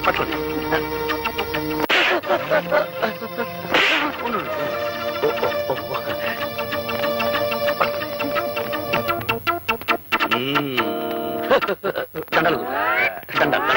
పట్టుకోండి. దండలు దండలు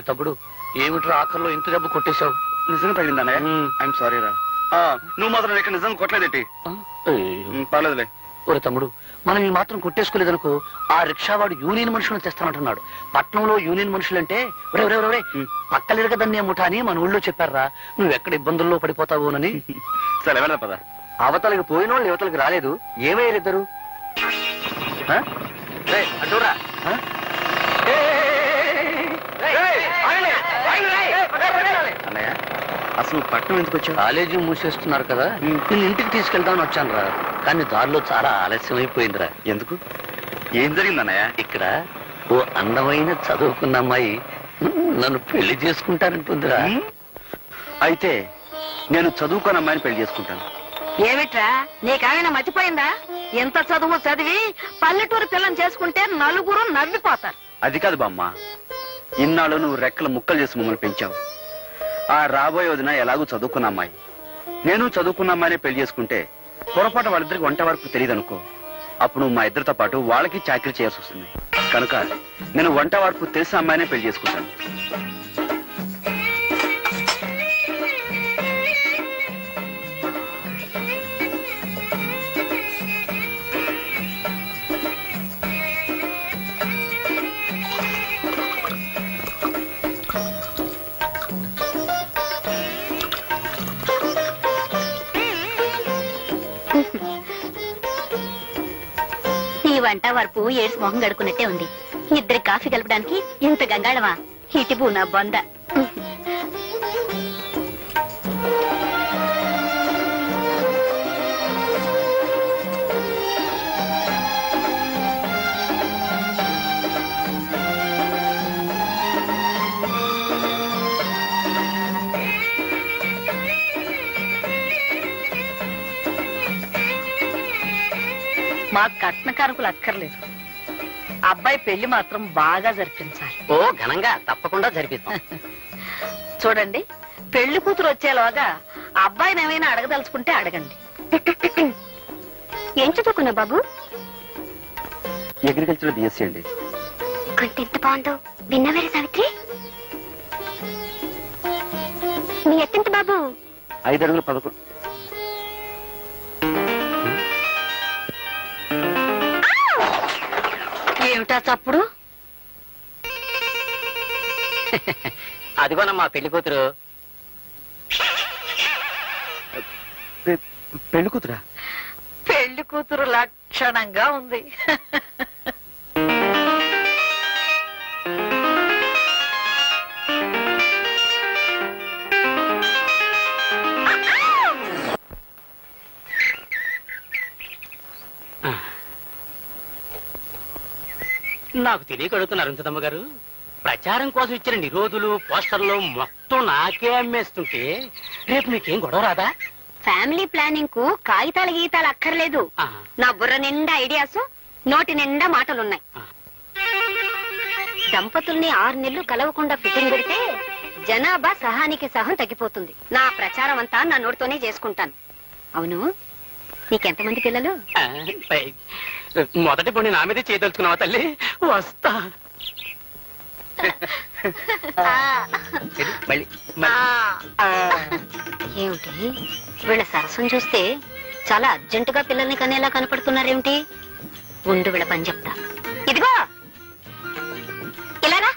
తమ్ముడు, ఏమిట్రా ఆఖరిలో ఇంత దెబ్బ కొట్టేశావు? నిజంగా తగిలిందానే? ఐఎమ్ సారీ రా. నువ్వు మాత్రం ఇక్కడ నిజంగా కొట్టలేదేంటి? పర్లేదులే. ఒరే తమ్ముడు, మనం ఈ మాత్రం కొట్టేసుకోలేదనుకో ఆ రిక్షావాడు యూనియన్ మనుషులను తెస్తానంటున్నాడు. పట్నంలో యూనియన్ మనుషులంటే పక్కలిరగదన్నే ముఠా అని మన ఊళ్ళో చెప్పారా. నువ్వెక్కడ ఇబ్బందుల్లో పడిపోతావోనని. సరే వెళ్ళదా పద. అవతలకి పోయిన వాళ్ళు యువతలకి రాలేదు. ఏమయ్యారు ఇద్దరు? అడ్డూరా. అన్నయ్య, అసలు పట్నం ఎందుకు వచ్చావు? కాలేజీ మూసేస్తున్నారు కదా, నేను ఇంటికి తీసుకెళ్దామని వచ్చాను రా. కానీ దారిలో చాలా ఆలస్యం అయిపోయిందిరా. ఎందుకు? ఏం జరిగిందన్నయ్య? ఇక్కడ ఓ అందమైన చదువుకున్న అమ్మాయి నన్ను పెళ్లి చేసుకుంటానంటుందిరా. అయితే నేను చదువుకున్న అమ్మాయిని పెళ్లి చేసుకుంటాను. ఏమిట్రా నీకేమైనా మర్చిపోయిందా? ఎంత చదువు చదివి పల్లెటూరు పిల్లని చేసుకుంటే నలుగురు నవ్విపోతారు. అది కాదు బామ్మ, ఇన్నాళ్ళు నువ్వు రెక్కల ముక్కలు చేసి మమ్మల్ని పెంచావు. ఆ రాబోయే వదిన ఎలాగూ చదువుకున్న అమ్మాయి, నేను చదువుకున్న అమ్మాయినే పెళ్లి చేసుకుంటే పొరపాటు వాళ్ళిద్దరికి వంట వరకు తెలియదు అనుకో. అప్పుడు నువ్వు మా ఇద్దరితో పాటు వాళ్ళకి చాకరీ చేయాల్సి వస్తుంది. కనుక నేను వంట వరకు తెలిసిన అమ్మాయినే పెళ్లి చేసుకుంటాను. వంట వరపు ఏడ్స్ మొహం గడుకున్నట్టే ఉంది. ఇద్దరి కాఫీ కలపడానికి ఇంత గంగాళమా? ఇటుపు నా బొంద. మా కట్న కారకులు అక్కర్లేదు, అబ్బాయి పెళ్లి మాత్రం బాగా జరిపించాలి. ఓ ఘనంగా తప్పకుండా జరిపిస్తాం. చూడండి, పెళ్లి కూతురు వచ్చేలోగా అబ్బాయిని ఏమైనా అడగదలుచుకుంటే అడగండి. ఏం చదువుకున్నా బాబు? అగ్రికల్చర్ బిఎస్సీ అండి. కొంత ఎంత బాగుందో విన్నవేరే సావిత్రి. మీ ఎత్తెంత బాబు? 5 అడుగులు 11. ఏమిటా చప్పుడు? అదిగోనమ్మా పెళ్లి కూతురు. పెళ్లి కూతురా? పెళ్లి కూతురు లక్షణంగా ఉంది. నాకు తెలియక అడుగుతున్నారు అరుంధతమ్మ గారు. ప్రచారం కోసం ఇచ్చిన నిరోధులు పోస్టర్లు మొత్తం నాకే అమ్మేస్తుంటే రేపు మీకేం గొడవ రాదా? ఫ్యామిలీ ప్లానింగ్ కు కాగితాలు గీతాలు అక్కర్లేదు. నా బుర్ర నిండా ఐడియాస్, నోటి నిండా మాటలున్నాయి. దంపతుల్ని 6 నెలలు కలవకుండా ఫిట్టింగ్ పెడితే జనాభా సహానికి సహం తగ్గిపోతుంది. నా ప్రచారం అంతా నా నోటితోనే చేసుకుంటాను. అవును, నీకెంతమంది పిల్లలు? మొదటి పొండి నా మీదే చేయదలుచుకున్నావా తల్లి? వస్తా. మళ్ళీ ఏమిటి వీళ్ళ సరసం చూస్తే చాలా అర్జెంటుగా పిల్లల్ని కనేలా కనపడుతున్నారేమిటి? ఉండు వీళ్ళ పని చెప్తా. ఇదిగో ఇలారా.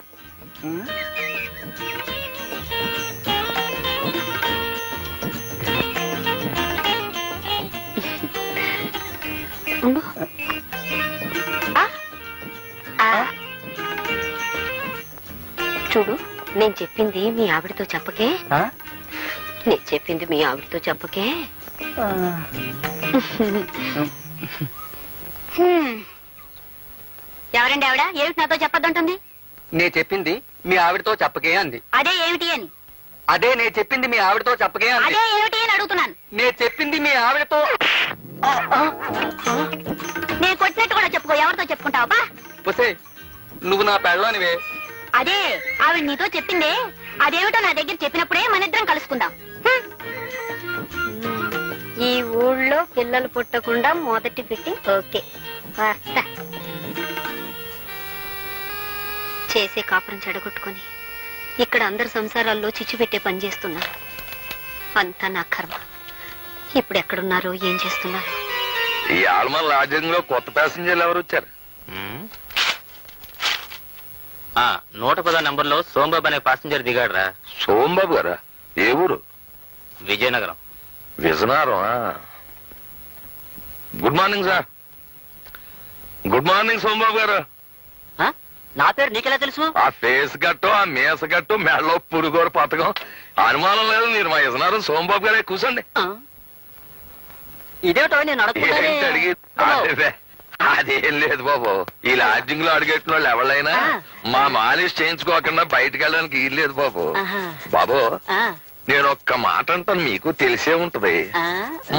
ఉండు. చూడు, నేను చెప్పింది మీ ఆవిడతో చెప్పకే. నేను చెప్పింది మీ ఆవిడతో చెప్పకే. ఎవరండి ఆవిడ? ఏమిటి నాతో చెప్పొద్దంటుంది? నేను చెప్పింది మీ ఆవిడతో చెప్పకే అంది. అదే ఏమిటి అని? అదే నేను చెప్పింది మీ ఆవిడతో చెప్పకే అంది. అదే ఏమిటి అని అడుగుతున్నాను. నేను చెప్పింది మీ ఆవిడతో. నేను కొట్టినట్టు కూడా చెప్పుకో. ఎవరితో చెప్పుకుంటావా? పుసే, నువ్వు నా పెళ్ళానివే. అదే ఆవిడ నీతో చెప్పిందే. అదేమిటో నా దగ్గర చెప్పినప్పుడే మన ఇద్దరం కలుసుకుందాం. ఈ ఊళ్ళో పిల్లలు పుట్టకుండా మొదటి ఫిట్టింగ్ ఓకే. వస్తా. చేసే కాపురం చెడగొట్టుకొని ఇక్కడ అందరి సంసారాల్లో చిచ్చు పెట్టే పని చేస్తున్నా. అంతా నా కర్మ. ఇప్పుడు ఎక్కడున్నారో ఏం చేస్తున్నారు? ఈ ఆల్మల్ లాడ్జింగ్ లో కొత్త ప్యాసింజర్లు ఎవరు వచ్చారు? 110 నంబర్లో సోంబాబు అనే పాసింజర్ దిగాడురా. సోంబాబు గారా? ఏ ఊరు? Vizianagaram. Vizianagaram. Good morning sir. Good morning Sombabu గారు. నా పేరు నీకెలా తెలుసు? ఆ ఫేస్ గట్టు, ఆ మీస గట్టు, మెడలో పురుగోరు పథకం అనుమానం లేదు. మీరు మా విజయనగరం సోంబాబు గారే. కూర్చోండి. ఇదేటో నేను ఏంటి అడిగి? అదేం లేదు బాబు. ఈ లాడ్జింగ్ లో అడిగెట్టిన వాళ్ళు ఎవరైనా మా మాలిష్ చేయించుకోకుండా బయటకు వెళ్ళడానికి వీలు లేదు బాబు. బాబు, నేను ఒక్క మాట అంటాను, మీకు తెలిసే ఉంటది.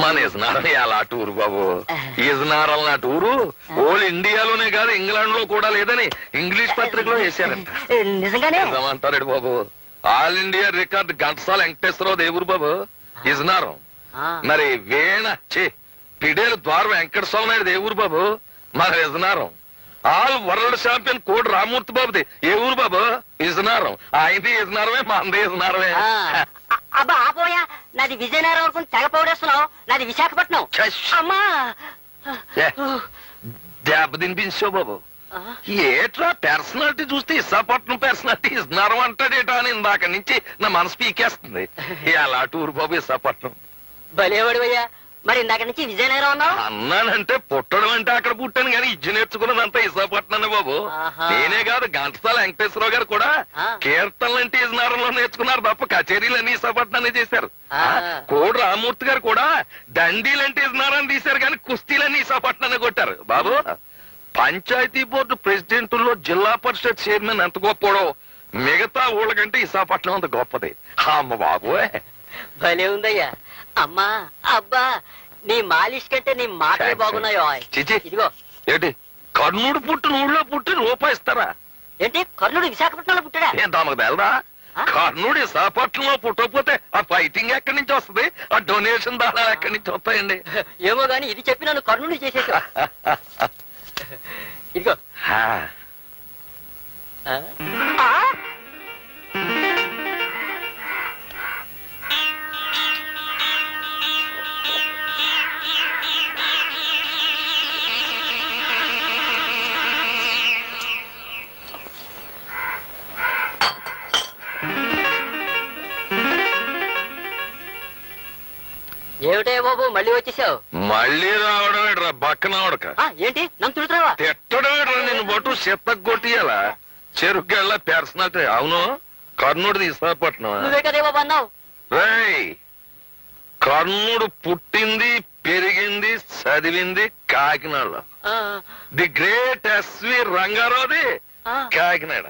మన ఇజనారం ఎలా టూరు బాబు. ఇజనారం నా టూరు ఓల్ ఇండియాలోనే కాదు ఇంగ్లాండ్ లో కూడా లేదని ఇంగ్లీష్ పత్రికలో వేశారంట. నిజమంటారు బాబు. All India record Ghantasala Venkateswararao దేవురు బాబు ఇజనారం. మరి వేణ పిడేలు ద్వార వెంకటస్వామి నాయుడు దేవురు బాబు మన ఇజనారం. ఆల్ వరల్డ్ ఛాంపియన్ కోడి రామూర్తి బాబుది ఏ ఊరు బాబు? ఇజనారం. ఆయనది ఇజనారమే, మంది ఇజనారమే. అబ్బా ఆపోయా, నాది విజయనగరం వరకు తెగ పౌడేస్తున్నావు. నాది విశాఖపట్నం. అమ్మా దెబ్బ తినిపించావు బాబు. ఏట్రా పర్సనాలిటీ చూస్తే విశాఖపట్నం పర్సనాలిటీ ఇజనారం అంటాడేటా అని ఇందాక నుంచి నా మనసు పీకేస్తుంది. ఎలా టూరు బాబు విశాఖపట్నం. భలేవాడివయ్యా. మరి ఇందాక నుంచి విజయనగరం ఉన్నావు? అన్నానంటే పుట్టడం అంటే అక్కడ పుట్టాను కానీ ఇజ్జు నేర్చుకున్నదంతా విశాఖపట్నం బాబు. నేనే కాదు, ఘంటసాల వెంకటేశ్వరరావు గారు కూడా కీర్తనలు అంటే ఇజనారంలో నేర్చుకున్నారు తప్ప కచేరీలన్నీ విశాఖపట్నాన్ని చేశారు. కోడి రామూర్తి గారు కూడా దండీలంటే ఇజనారాన్ని తీశారు కానీ కుస్తీలన్నీ విశాఖపట్నాన్ని కొట్టారు బాబు. పంచాయతీ బోర్డు ప్రెసిడెంట్లో జిల్లా పరిషత్ చైర్మన్ ఎంత గొప్పడో మిగతా ఊళ్ళ కంటే విశాఖపట్నం అంత గొప్పది. అమ్మ బాబు భలే ఉందయ్యా. అమ్మా అబ్బా, నీ మాలిష్ కంటే నీ మాటలే బాగున్నాయో. చిచి, ఇదిగో ఏంటి కర్ణుడు పుట్టిన ఊళ్ళో పుట్టి రూపాయి ఇస్తారా? ఏంటి కర్ణుడు విశాఖపట్నంలో పుట్టాడా? ఏం తమకు తెలదా? కర్ణుడు విశాఖపట్నంలో పుట్టకపోతే ఆ ఫైటింగ్ ఎక్కడి నుంచి వస్తుంది? ఆ డొనేషన్ దానాలు ఎక్కడి నుంచి వస్తాయండి? ఏమో గాని ఇది చెప్పి నన్ను కర్ణుడు చేసేసా. ఇదిగో ఏమిటే బాబు మళ్ళీ వచ్చేసావు? మళ్ళీ రావడం ఏడ్రా బక్కనవడక. ఏంటి నన్ను తిడుతున్నావా? తిట్టడం ఏడ్రా, నిన్ను బొట్టు చెత్తగొట్టియాలా చెరుగ్గళ్ళ పర్సనాలిటీ. అవును, కర్ణుడిది విశాఖపట్నం. నువ్వే కదే బాబు అన్నావు. రేయ్, కర్ణుడు పుట్టింది పెరిగింది చదివింది కాకినాడలో. ది గ్రేట్ ఎస్వి రంగారావుది కాకినాడ.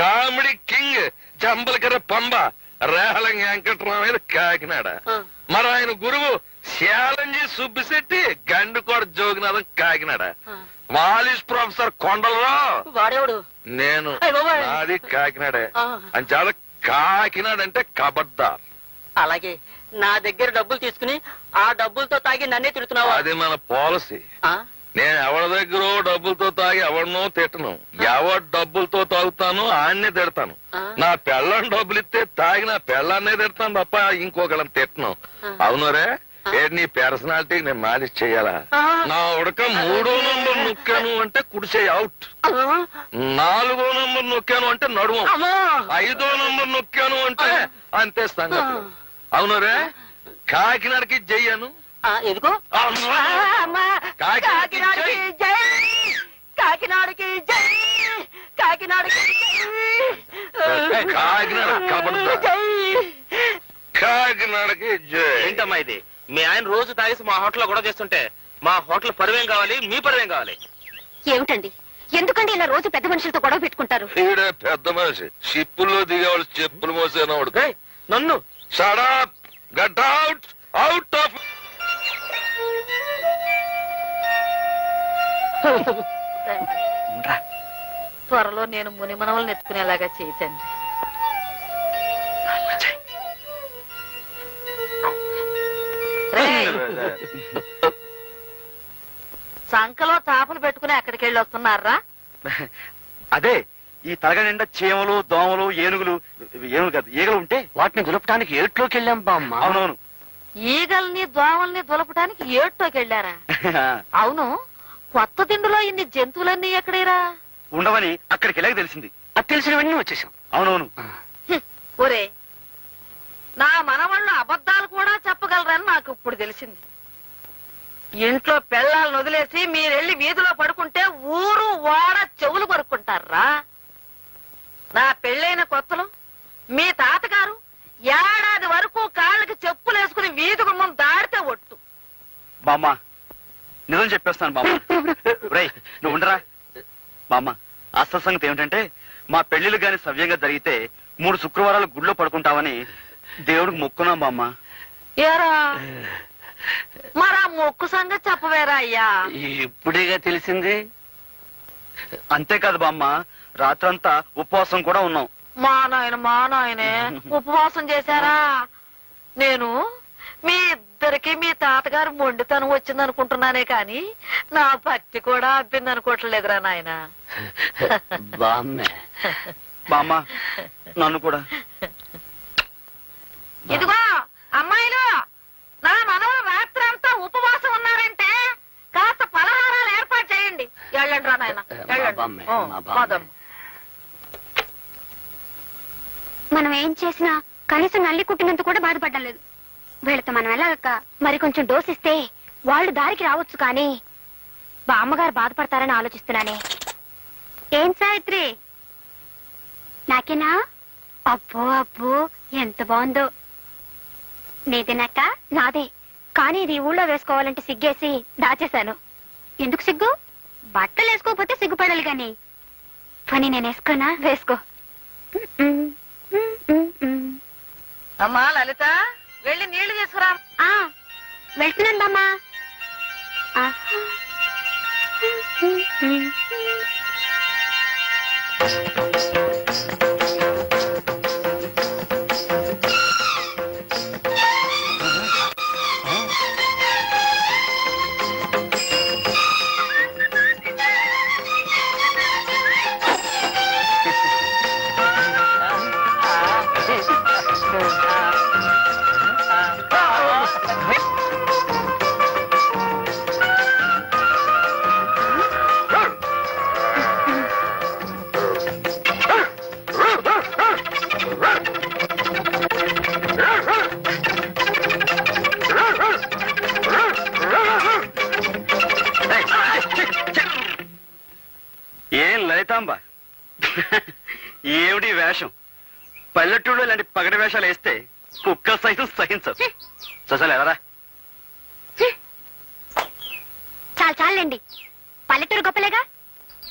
Comedy king Jambalakara Pamba Relangi Venkataramayya Kakinada. మరి ఆయన గురువు శాలంజీ సుబ్బిశెట్టి గండుకోట జోగినాథం కాకినాడ. మాలిష్ ప్రొఫెసర్ కొండలరావు వాడేవాడు నేను. అది కాకినాడే. అని చాలా కాకినాడ అంటే కబడ్దార్. అలాగే నా దగ్గర డబ్బులు తీసుకుని ఆ డబ్బులతో తాగి నన్నే తిడుతున్నావా? అది మన పాలసీ. నేను ఎవరి దగ్గర డబ్బులతో తాగి ఎవరినో తిట్టను. ఎవరి డబ్బులతో తాగుతాను ఆన్నే తిడతాను. నా పెళ్ళం డబ్బులు ఇస్తే తాగి నా పెళ్ళాన్నే తిడతాను తప్ప ఇంకొకళ్ళని తిట్టను. అవునరే నీ పర్సనాలిటీ నేను మాలిష్ చెయ్యాలా? నా ఉడక 3వ నంబర్ నొక్కాను అంటే కుడిచేయి అవుట్, 4వ నంబర్ నొక్కాను అంటే నడుము, 5వ నంబర్ నొక్కాను అంటే అంతే సంగతి. అవునరే కాకినాడకి జయ్యాను. ఎదుగో కాకినాడకి జై. కాకినాడకి జై, కాకినాడకి కాకినాడ కబడ్డా, కాకినాడకి జై. ఏంటమ్మా ఇది? మీ ఆయన రోజు తాగేసి మా హోటల్లో గొడవ చేస్తుంటే మా హోటల్ పరువేం కావాలి, మీ పరువేం కావాలి? ఏమిటండి, ఎందుకండి ఇలా రోజు పెద్ద మనుషులతో గొడవ పెట్టుకుంటారు? ఈడే పెద్ద మనిషి, షిప్పుల్లో దిగేవాళ్ళు చెప్పులు మోసేనవాడు. ఏయ్, నన్ను Shut up! Get out! Out of... త్వరలో నేను ముని మనవలను ఎత్తుకునేలాగా చేయతండి. సంకలో చాపలు పెట్టుకుని ఎక్కడికి వెళ్ళి వస్తున్నారా? అదే ఈ తలగ నిండా చీమలు, దోమలు, ఏనుగులు కాదు ఈగలు ఉంటే వాటిని దులపడానికి ఏట్లోకి వెళ్ళాం బామ్మ. అవునవును. ఈగల్ని దోమల్ని దులపడానికి ఏటోకి వెళ్ళారా? అవును, కొత్త తిండిలో ఇన్ని జంతువులన్నీ ఎక్కడేరా? ఉండవని అక్కడికి వెళ్ళాక తెలిసింది. అది తెలిసినవన్నీ వచ్చేసాం. అవునవును. ఒరే, నా మనవాళ్ళు అబద్ధాలు కూడా చెప్పగలరని నాకు ఇప్పుడు తెలిసింది. ఇంట్లో పెళ్ళాలను వదిలేసి మీరెళ్ళి వీధిలో పడుకుంటే ఊరు వాడ చెవులు కొరుక్కుంటారా? నా పెళ్ళైన కొత్తలో మీ తాతగారు ఏడాది వరకు కాళ్ళకి చెప్పులు వేసుకుని వీధి గుమ్మం దాడితే ఒట్టు. బామ్మ నిజం చెప్పేస్తాను బామ్మ. రేయ్ నువ్వు ఉండరా బామ్మ. అసలు సంగతి ఏమిటంటే మా పెళ్లిళ్ళు గాని సవ్యంగా జరిగితే 3 శుక్రవారాలు గుడిలో పడుకుంటామని దేవుడికి మొక్కున్నాం బామ్మ. ఏరా మరా మొక్కు సంగతి చెప్పవేరా అయ్యా? ఇప్పుడేగా తెలిసింది. అంతేకాదు బామ్మ, రాత్రంతా ఉపవాసం కూడా ఉన్నాం. మా నాయనే ఉపవాసం చేశారా? నేను మీ ఇద్దరికి మీ తాతగారు మొండితనం వచ్చింది అనుకుంటున్నానే కాని నా భక్తి కూడా అబ్బింది అనుకోవట్లేదురా నాయన. బామ్మే బామ్మ నన్ను కూడా. ఇదిగో అమ్మాయిలు, నా మనవలు రాత్రి అంతా ఉపవాసం ఉన్నారంటే కాస్త పలహారాలు ఏర్పాటు చేయండి. వెళ్ళండి రా నాయన, బామ్మే, వెళ్ళండి. మా బామ్మే. పదమ్మ. మనం ఏం చేసినా కనీసం నల్లి కుట్టినంత కూడా బాధపడ్డం లేదు. వీళ్ళతో మనం వెళ్ళాక మరి కొంచెం డోస్ ఇస్తే వాళ్ళు దారికి రావచ్చు. కానీ బామ్మగారు బాధపడతారని ఆలోచిస్తున్నానే. ఏం సావిత్రి, నాకేనా? అబ్బో అబ్బో ఎంత బాగుందో. నీదేనాక? నాదే, కానీ ఇది ఊళ్ళో వేసుకోవాలంటే సిగ్గేసి దాచేశాను. ఎందుకు సిగ్గు? బట్టలు వేసుకోకపోతే సిగ్గుపడాలి గాని. పని నేను వేసుకోనా? వేసుకో. అమ్మా లలిత, వెళ్ళి నీళ్లు తీసుకురా. వెళ్తున్నాను బామ్మా. ఏం లలితాంబ, ఏమిటి వేషం? పల్లెటూళ్ళు ఇలాంటి పగటి వేషాలు వేస్తే కుక్క సైతం సహించదు. ససలు ఎవరా? చాలు చాలండి, పల్లెటూరు గొప్పలేగా.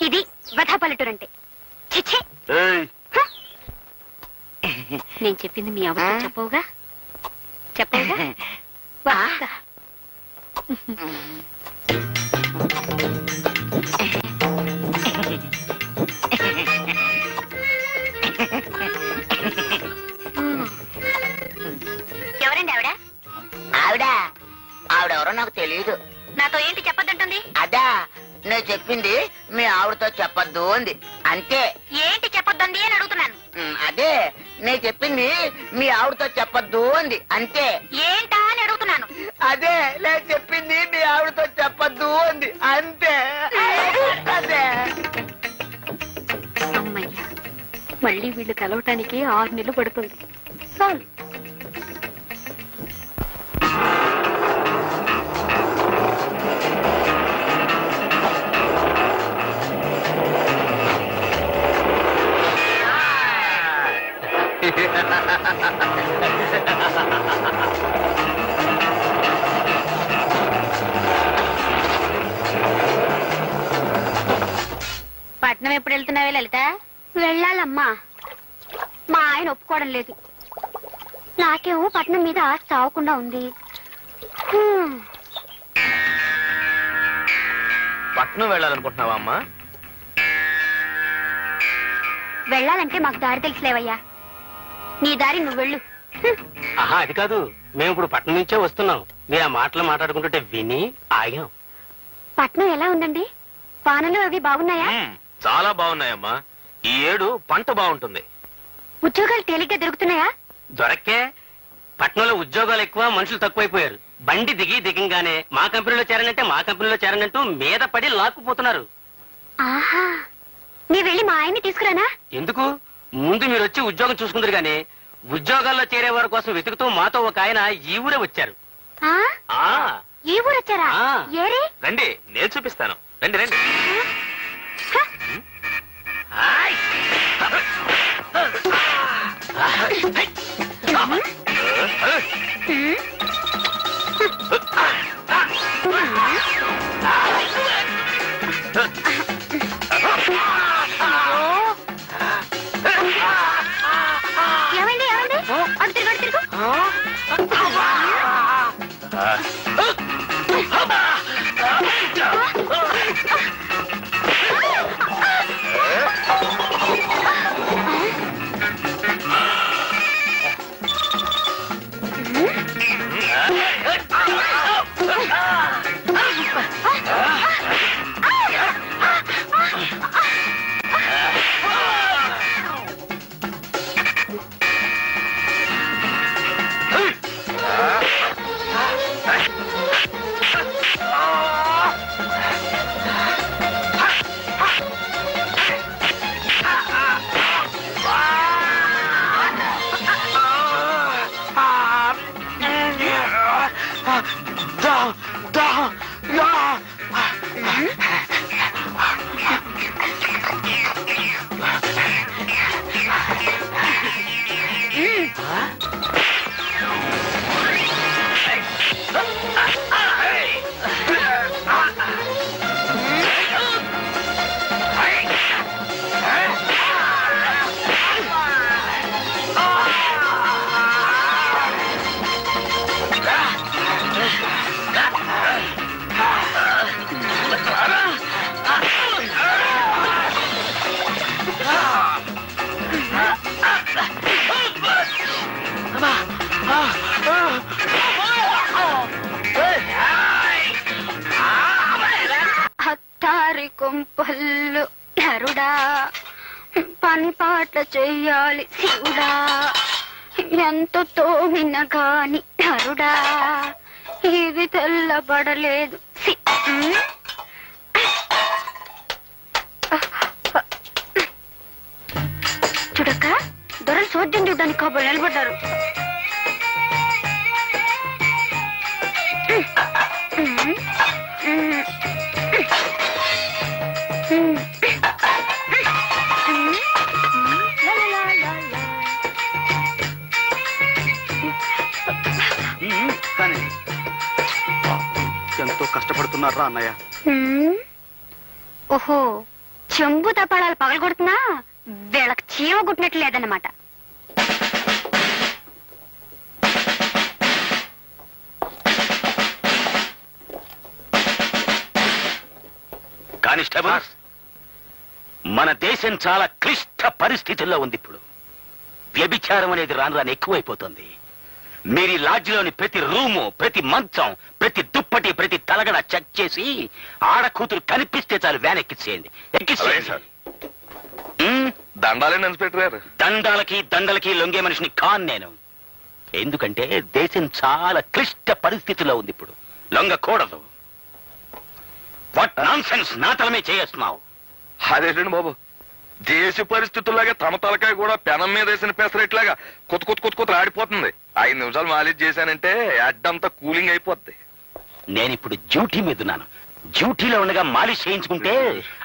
ఇది వధా పల్లెటూరు అంటే. చిచ్చే, ఏయ్, నేను చెప్పింది మీ అవ్వతో చెప్పవుగా? చెప్పవుగా? వస్తా. ఎవరండి ఆవిడ? ఆవిడెవరో నాకు తెలియదు. నాతో ఏంటి చెప్పొద్దంటుంది? అదా నేను చెప్పింది మీ ఆవిడతో చెప్పొద్దు అంది అంతే. ఏంటి చెప్పొద్దండి అని అడుగుతున్నాను. అదే నేను చెప్పింది మీ ఆవిడతో చెప్పొద్దు అంది అంతే. ఏంటా అని అడుగుతున్నాను. అదే నేను చెప్పింది మీ ఆవిడతో చెప్పొద్దు అంది అంతే. అదే అమ్మయ్యా, మళ్ళీ వీళ్ళు కలవటానికి 6 నెలలు పడుతుంది. చాలు. పట్నం ఎప్పుడు వెళ్తున్నావే లలిత? వెళ్ళాలమ్మా, మా ఆయన ఒప్పుకోవడం లేదు. నాకేమో పట్నం మీద ఆశ చావకుండా ఉంది. పట్నం వెళ్ళాలనుకుంటున్నావా అమ్మా? వెళ్ళాలంటే మాకు దారి తెలుసులేవయ్యా. నీ దారి నువ్వు వెళ్ళు. ఆహా, అది కాదు, మేము ఇప్పుడు పట్నం నుంచే వస్తున్నాం. మీరు ఆ మాటలు మాట్లాడుకుంటుంటే విని ఆగాం. పట్నం ఎలా ఉందండి? వానలు అవి బాగున్నాయా? చాలా బాగున్నాయమ్మా. ఈ ఏడు పంట బాగుంటుంది. ఉద్యోగాలు తేలిగ్గా దొరుకుతున్నాయా? దొరక్కే. పట్నంలో ఉద్యోగాలు ఎక్కువ, మనుషులు తక్కువైపోయారు. బండి దిగంగానే మా కంపెనీలో చేరనంటే మా కంపెనీలో చేరనంటూ మీద పడి లాక్కుపోతున్నారు. ఆహా, నీ వెళ్ళి మా ఆయన్ని తీసుకురానా? ఎందుకు? ముందు మీరు వచ్చి ఉద్యోగం చూసుకుందరు గానీ ఉద్యోగాల్లో చేరే వారి కోసం వెతుకుతూ మాతో ఒక ఆయన ఈ ఊరే వచ్చారు. ఈ ఊరు వచ్చారా? ఏరే రండి, నేను చూపిస్తాను. రండి రండి. ఏమండి ఏమండి, అటు తిరుగు అటు తిరుగు. హత్తారి కొంపల్లు నరుడా, పని పాట చెయ్యాలి శివుడా, ఎంత తోమిన గాని నరుడా, ఇది తెల్లబడలేదు. చూడక్క, దొరలు చోద్యం చూడడానికి కాబోలు నిలబడ్డారు. కానీ ఎంతో కష్టపడుతున్నారా అన్నయ్య? ఓహో, చెంబు తపాళాలు పగలగొడుతున్నా వీళ్ళకి చీమ గుట్టినట్లు లేదన్నమాట. కానిస్టేబుల్స్, మన దేశం చాలా క్లిష్ట పరిస్థితుల్లో ఉంది. ఇప్పుడు వ్యభిచారం అనేది రాను రాను ఎక్కువైపోతుంది. మీరు ఈ లాడ్జిలోని ప్రతి రూము, ప్రతి మంచం, ప్రతి దుప్పటి, ప్రతి తలగడ చెక్ చేసి ఆడ కూతురు కనిపిస్తే చాలు వ్యాన్ ఎక్కించేయండి. అలాగే సార్. దండాలేండి ఇన్స్పెక్టర్ గారు. దండలకి లొంగే మనిషిని కాన్ నేను. ఎందుకంటే దేశం చాలా క్లిష్ట పరిస్థితిలో ఉంది ఇప్పుడు. లొంగకూడదు. వాట్ నాన్సెన్స్ నా తలమే చేస్తున్నావు. అదేంటండి బాబు, దేశ పరిస్థితుల్లాగా తమ తలకాయ కూడా పెనం మీద వేసిన పెసరెట్లాగా కొత్త ఆడిపోతుంది. 5 నిమిషాలు మాలిష్ చేశానంటే అడ్డంతా కూలింగ్ అయిపోద్ది. నేనిప్పుడు డ్యూటీ మీద ఉన్నాను. డ్యూటీలో ఉండగా మాలిష్ చేయించుకుంటే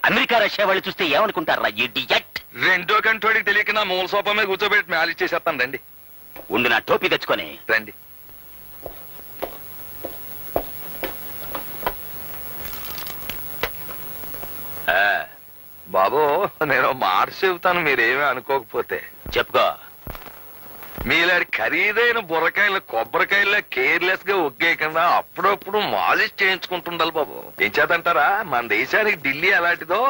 అమెరికా రష్యా వాళ్ళు చూస్తే ఏమనుకుంటారా? ఇడియట్. రెండో కంటోడికి తెలియక నా మూల సోఫా మీద కూర్చోబెట్టి మాలిష్ చేసేస్తాను. రండి ఉండు, నా టోపీ తెచ్చుకొని. రండి. బాబు, నేను మాట చెబుతాను, మీరేమీ అనుకోకపోతే. చెప్పుకో. మీలాంటి ఖరీదైన బుర్రకాయలు కొబ్బరికాయల కేర్లెస్ గా ఒగ్గేయకుండా అప్పుడప్పుడు మాలిష్ చేయించుకుంటుండాలి బాబు. ఏం చేతంటారా, మన దేశానికి ఢిల్లీ అలాంటిదో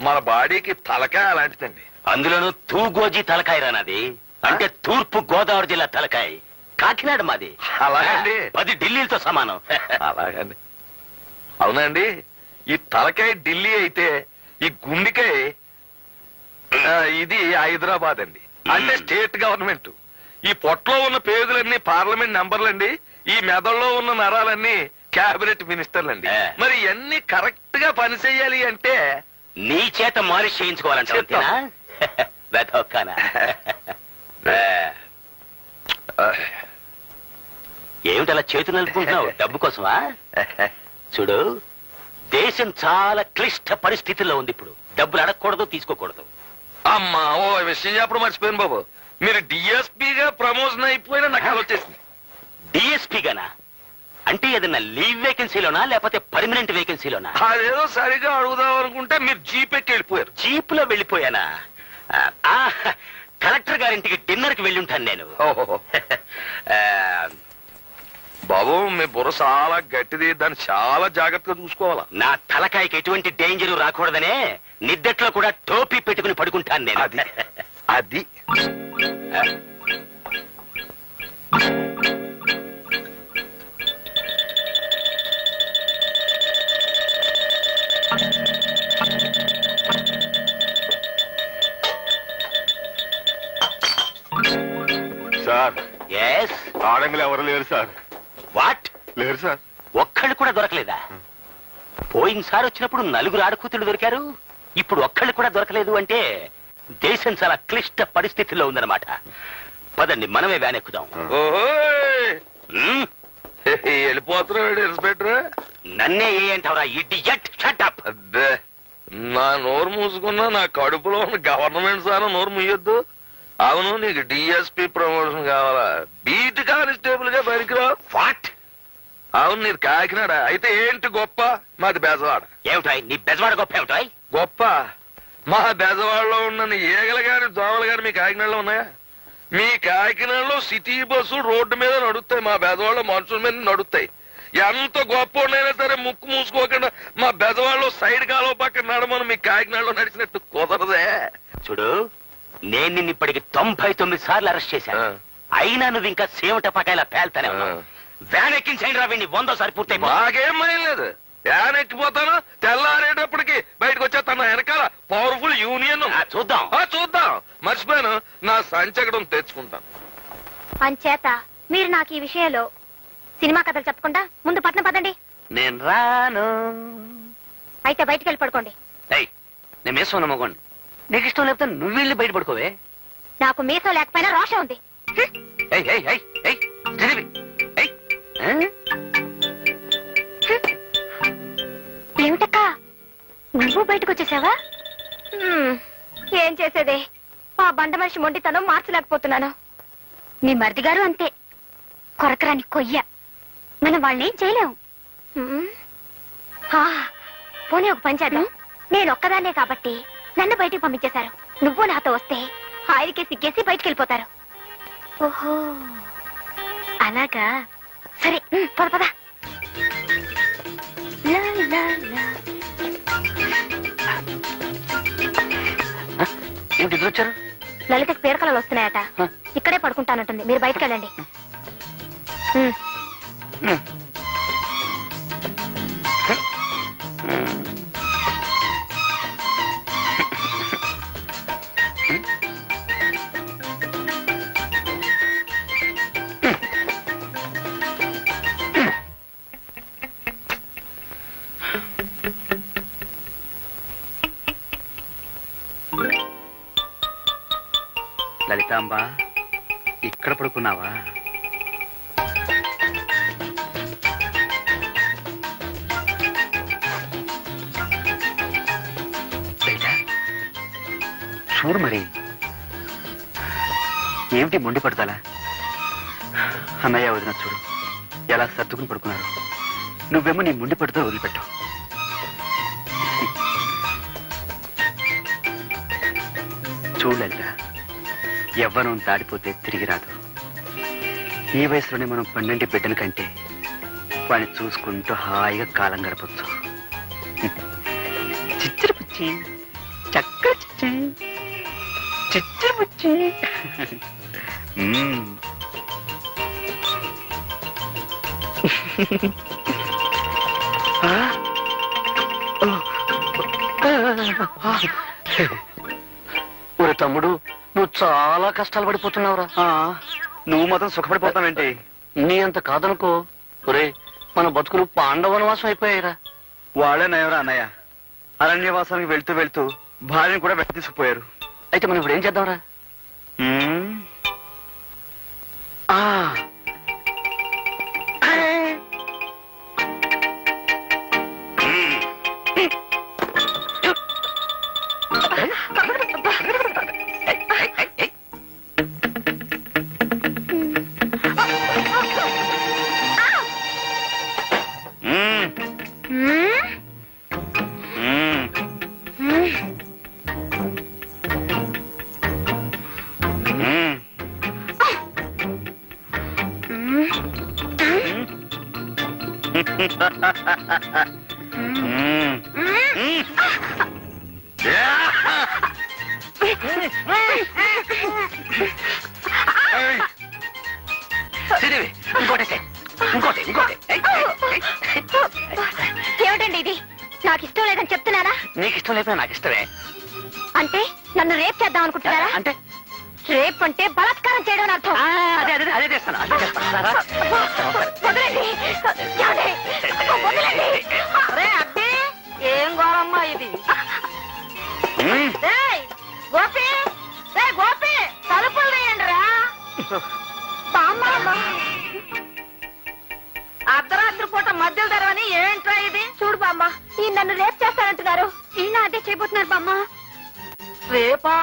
మన బాడీకి తలకాయ అలాంటిదండి. అందులోనూ తూగోజీ తలకాయ రానది. అంటే తూర్పు గోదావరి జిల్లా తలకాయ. కాకినాడ మాది. అలాగండి. 10 ఢిల్లీలతో సమానం. అలాగండి. అవునండి, ఈ తలకాయ ఢిల్లీ అయితే ఈ గుండెకాయ ఇది హైదరాబాద్ అండి. అంటే స్టేట్ గవర్నమెంట్. ఈ పొట్టలో ఉన్న పేగులన్నీ పార్లమెంట్ మెంబర్లండి. ఈ మెదడులో ఉన్న నరాలన్నీ క్యాబినెట్ మినిస్టర్లండి. మరి ఇవన్నీ కరెక్ట్ గా పని చెయ్యాలి అంటే నీ చేత మాలిష్ చేయించుకోవాలంటే ఏమిటలా చేతులు నలుపుకుంటున్నావు? డబ్బు కోసమా? చూడు, దేశం చాలా క్లిష్ట పరిస్థితుల్లో ఉంది ఇప్పుడు. డబ్బులు అడగకూడదు, తీసుకోకూడదు. అమ్మా, ఓ విషయం చెప్పడం మర్చిపోయాను బాబు. మీరు డిఎస్పీగా ప్రమోషన్ అయిపోయినా నాకు అది వచ్చేసింది. డిఎస్పీగానా? అంటే ఏదన్నా లీవ్ వేకెన్సీలోనా లేకపోతే పర్మనెంట్ వేకెన్సీలోనా? అదేదో సరిగా అడుగుదాం అనుకుంటే మీరు జీప్ ఎక్కి వెళ్ళిపోయారు. జీప్ లో వెళ్ళిపోయానా? కలెక్టర్ గారింటికి డిన్నర్ కి వెళ్ళి ఉంటాను నేను. ఓహో. బాబు, మీ బుర్ర చాలా గట్టిది, దాన్ని చాలా జాగ్రత్తగా చూసుకోవాలా. నా తలకాయకి ఎటువంటి డేంజర్ రాకూడదనే నిద్దట్లో కూడా టోపీ పెట్టుకుని పడుకుంటాను నేను. అది అది సార్, ఎస్. ఆడంగులు ఎవరు లేరు సార్. వాట్? లేరు సార్. ఒక్కళ్ళు కూడా దొరకలేదా? పోయినసారి వచ్చినప్పుడు 4 ఆడకూతులు దొరికారు. ఇప్పుడు ఒక్కళ్ళు కూడా దొరకలేదు అంటే దేశం చాలా క్లిష్ట పరిస్థితుల్లో ఉందన్నమాట. పదండి, మనమే వ్యాన్ ఎక్కుదాం. వెళ్ళిపోతున్నాడు ఇన్స్పెక్టర్. నన్నే ఏ అంటావరా ఇడియట్? Shut up. అబ్బే, నా నోరు మూసుకున్నా నా కడుపులో ఉన్న గవర్నమెంట్ సార్ నోరు ముయ్యొద్దు. అవును, నీకు డిఎస్పీ ప్రమోషన్ కావాలా? బీట్ కానిస్టేబుల్ గా పనికిరావు. వాట్? అవును, నీది కాకినాడ అయితే ఏంటి గొప్ప? మాది బెజవాడ. ఏమిటాయ్ నీ బెజవాడ గొప్ప? ఏమిటాయ్ గొప్ప? మా బెజవాడలో ఉన్న ఈగలు గాని దోమలు గాని మీ కాకినాడలో ఉన్నాయా? మీ కాకినాడలో సిటీ బస్సు రోడ్డు మీద నడుస్తాయి, మా బెజవాడలో మనుషుల మీద నడుస్తాయి. ఎంత గొప్ప ఉన్నాయినా సరే ముక్కు మూసుకోకుండా మా బెజవాడలో సైడ్ కాలువ పక్కన నడమని మీ కాకినాడలో నడిచినట్టు కుదరదే. చూడు, నేను నిన్ను ఇప్పటికి 99 సార్లు అరెస్ట్ చేశాను. అయినా నువ్వు ఇంకా సేవట పకాయలా పేల్తానే ఉన్నావు. వ్యాన్ ఎక్కించండి రా, వీడిని 100 సారి పూర్తయి. నాకేం భయం లేదు. వ్యాన్ ఎక్కిపోతాను, తెల్లారేటప్పటికి బయటకు వచ్చేస్తాను. వెనకాల పవర్ఫుల్ యూనియన్. చూద్దాం. చూద్దాం. మర్చిపోయాను, నా సంచకడం తెచ్చుకుంటాను. అంచేత మీరు నాకు ఈ విషయంలో సినిమా కథలు చెప్పకుండా ముందు పట్నం పదండి. నేను రాను. అయితే బయటికి వెళ్ళి పడుకోండి. నేను మీసం ఉన్న మగోండి. నీకు ఇష్టం లేకపోతే నువ్వు వెళ్ళి బయట పడుకోవే. నాకు మీసం లేకపోయినా రోషం ఉంది. ఏమిటక్క, నువ్వు బయటకు వచ్చేసావా? ఏం చేసేదే, ఆ బండ మనిషి మొండితనం మార్చలేకపోతున్నాను. మీ మరిది గారు అంతే, కొరకరాని కొయ్య. మనం వాళ్ళని ఏం చేయలేం. పోనీ ఒక పని చేద్దాం. నేను ఒక్కదాన్నే కాబట్టి నన్ను బయటికి పంపించేశారు. నువ్వు నాతో వస్తే ఆయనకే సిగ్గేసి బయటికి వెళ్ళిపోతారు. ఓహో, అలాగా. సరే, పద పద. ఏమిటి ఇద్దరు వచ్చారు? లలితకి పీడకలలు వస్తున్నాయట. ఇక్కడే పడుకుంటానంటుంది. మీరు బయటకు వెళ్ళండి. లలితాంబ, ఇక్కడ పడుకున్నావా? లలిత, చూడు మరి, ఏమిటి మొండి పడతాలా? అన్నయ్య వదిన చూడు ఎలా సర్దుకుని పడుకున్నారు. నువ్వేమో నీ మొండి పడుతూ వదిలిపెట్టావు. చూడు లలిత, యవ్వనం దాడిపోతే తిరిగి రాదు. ఈ వయసులోనే మనం 12 బిడ్డల కంటే వాడిని చూసుకుంటూ హాయిగా కాలం గడపచ్చు. చిచ్చరి పుచ్చి, చక్కర చిచ్చి, చిచ్చరి పుచ్చి. ఒరే తమ్ముడు, నువ్వు చాలా కష్టాలు పడిపోతున్నావురా. నువ్వు మాత్రం సుఖపడిపోతావేంటి? నీ అంత కాదనుకో. ఒరే, మన బతుకులు పాండవనవాసం అయిపోయాయిరా. వాళ్ళే నయవరా అన్నయ్య. అరణ్యవాసానికి వెళ్తూ వెళ్తూ భార్యను కూడా వెంట తీసుకుపోయారు. అయితే మనం ఇప్పుడు ఏం చేద్దాంరా? ఏమిటండి ఇది? నాకు ఇష్టం లేదని చెప్తున్నారా? నీకు ఇష్టం లేకపోతే నాకు ఇష్టమే. అంటే నన్ను రేప్ చేద్దాం అనుకుంటున్నారా? అంటే రేప్ అంటే బలాత్కారం చేయడం అని అర్థం. అదే అదే అదే చేస్తాను, అదే చేస్తాను. వదలండి. ఏమండి? వదలండి. రే అబ్బి, ఏం గోరమ్మా ఇది? ఏయ్, గోపి, రే గోపి, తలుపులు తీయండి రా. అర్ధరాత్రి పూట మధ్యలో తెరవని ఏంట్రా ఇది? చూడు బామ్మ, ఈ నన్ను రేప్ చేస్తానంటున్నారు. ఈయన అదే చేయబోతున్నారు బామ్మ. రేపా?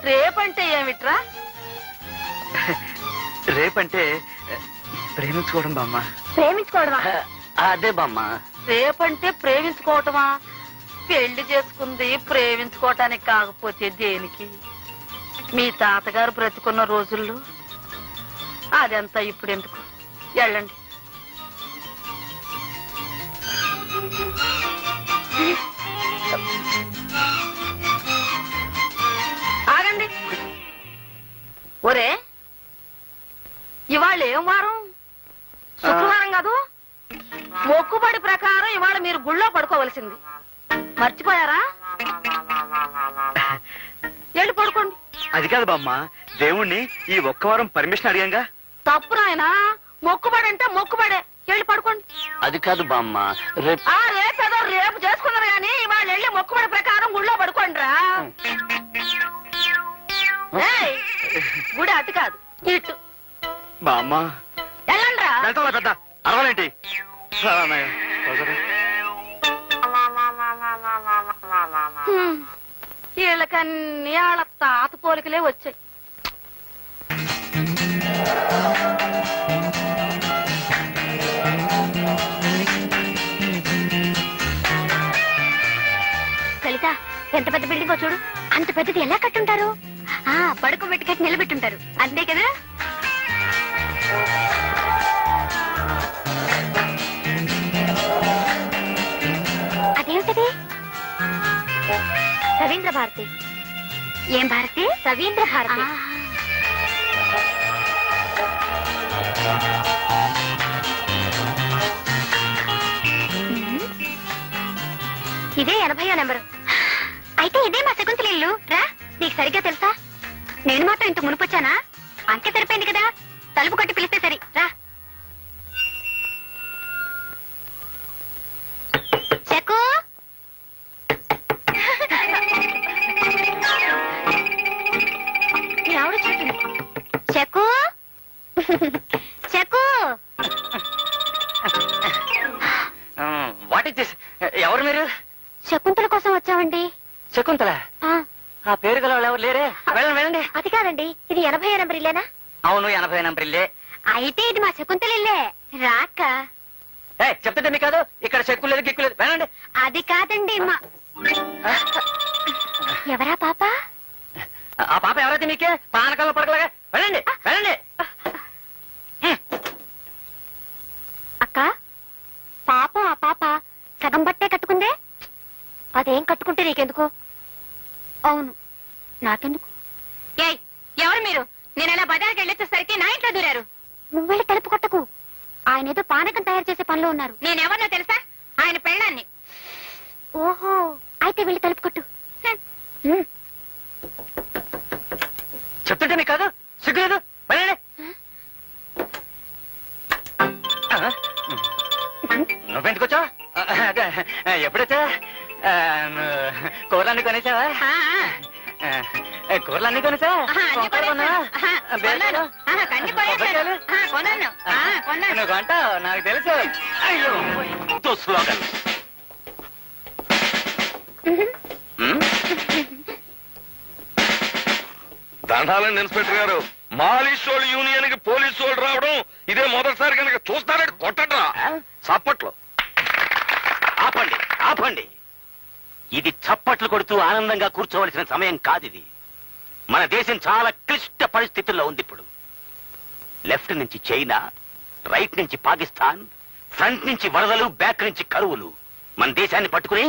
రేపంటే ఏమిట్రా? రేపంటే ప్రేమించుకోవడం బామ్మ. ప్రేమించుకోవడమా? అదే బామ్మ. రేపంటే ప్రేమించుకోవటమా? పెళ్లి చేసుకుంది ప్రేమించుకోవటానికి కాకపోతే దేనికి? మీ తాతగారు బ్రతుకున్న రోజుల్లో అదంతా ఇప్పుడు ఎందుకు? వెళ్ళండి. ఆగండి. ఒరే, ఇవాళ ఏం వారం? శుక్రవారం కాదు? మొక్కుబడి ప్రకారం ఇవాళ మీరు గుళ్ళో పడుకోవలసింది. మర్చిపోయారా? వెళ్ళి పడుకోండి. అది కాదు బామ్మ, దేవుణ్ణి ఈ ఒక్క వారం పర్మిషన్ అడిగాంగా. తప్పు నాయనా, మొక్కుబడి అంటే మొక్కుబడే. వెళ్ళి పడుకోండి. అది కాదు బామ్మ, రేపు రేపేదో రేపు చేసుకున్నారు కానీ ఇవాళ వెళ్ళి మొక్కుబడి ప్రకారం గుళ్ళో పడుకోండి రా. గుడి అటు కాదు, ఇటు. బామ్మ వెళ్ళండి రా. వెళ్తావా పెద్ద? అరవాలేంటి? వీళ్ళకన్నీ వాళ్ళ తాత పోలికలే వచ్చాయి. లలిత, ఎంత పెద్ద బిల్డింగో చూడు. అంత పెద్దది ఎలా కట్టుంటారు? పడుకోబెట్టి కట్టి నిలబెట్టుంటారు, అంతే కదా? అదేమిటది? రవీంద్ర భారతి. ఏం భారతి? రవీంద్ర భారతి. ఇదే 80వ నెంబరు. అయితే ఇదే మా శకుంతల ఇల్లు. రా, నీకు సరిగ్గా తెలుసా? నేను మాత్రం ఇంత మునుపొచ్చానా? అంకె తెరిపోయింది కదా, తలుపు కొట్టి పిలిస్తే సరి. రా. శకు, మీ ఆవిడ చూస్తుంది. Shaku, Shaku. What is this? ఎవరు మీరు? శకుంతల కోసం వచ్చామండి. శకుంతల? ఆ, ఆ పేరు గల వాళ్ళు ఎవరు లేరే? వెళ్ళండి వెళ్ళండి. అది కాదండి, ఇది 80వ నెంబర్ ఇల్లేనా? అవును, 80 నెంబర్ ఇల్లే. అయితే ఇది మా శకుంతల ఇల్లే. రాక. చెప్తుంటే మీకు కాదు, ఇక్కడ చెక్కు లేదు గిక్కు లేదు. వెళ్ళండి. అది కాదండి మా. ఎవరా పాప? ఆ పాప ఎవరైతే మీకే పానకాల్లో పడకలాగా. వెళ్ళండి వెళ్ళండి. అక్క, పాపం ఆ పాప సగం బట్టే కట్టుకుందే. అదేం కట్టుకుంటే నీకెందుకు? అవును, నాకెందుకు? ఏయ్, ఎవరు మీరు? నేను అలా బజార్కి వెళ్ళొచ్చేసరికి నా ఇంట్లో దూరారు. నువ్వు వెళ్ళి తలుపు కొట్టకు. ఆయన ఏదో పానకం తయారు చేసే పనిలో ఉన్నారు. నేనెవరినో తెలుసా? ఆయన పెళ్ళాన్ని. ఓహో, అయితే వెళ్ళి తలుపు కొట్టు. చెప్తుంటే మీకు కాదు, సిగ్గు లేదు. వెళ్ళండి. నువ్వెందుకు వచ్చావు? ఎప్పుడొచ్చా? కూరలన్నీ కొనేసావా? కూరలన్నీ కొనేసా? నువ్వు కొంటావు, నాకు తెలుసు. అయ్యో, స్లోగన్. దండాలని ఇన్స్పెక్టర్ గారు, మాలిషోళ్ళు యూనియన్ కి పోలీసు వాళ్ళు రావడం ఇదే మొదటిసారి కనుక చూస్తారంటే కొట్టడ్రా చప్పట్లో. ఆపండి ఆపండి, ఇది చప్పట్లు కొడుతూ ఆనందంగా కూర్చోవలసిన సమయం కాదిది. మన దేశం చాలా క్లిష్ట పరిస్థితుల్లో ఉంది ఇప్పుడు. లెఫ్ట్ నుంచి చైనా, రైట్ నుంచి పాకిస్తాన్, ఫ్రంట్ నుంచి వరదలు, బ్యాక్ నుంచి కరువులు మన దేశాన్ని పట్టుకుని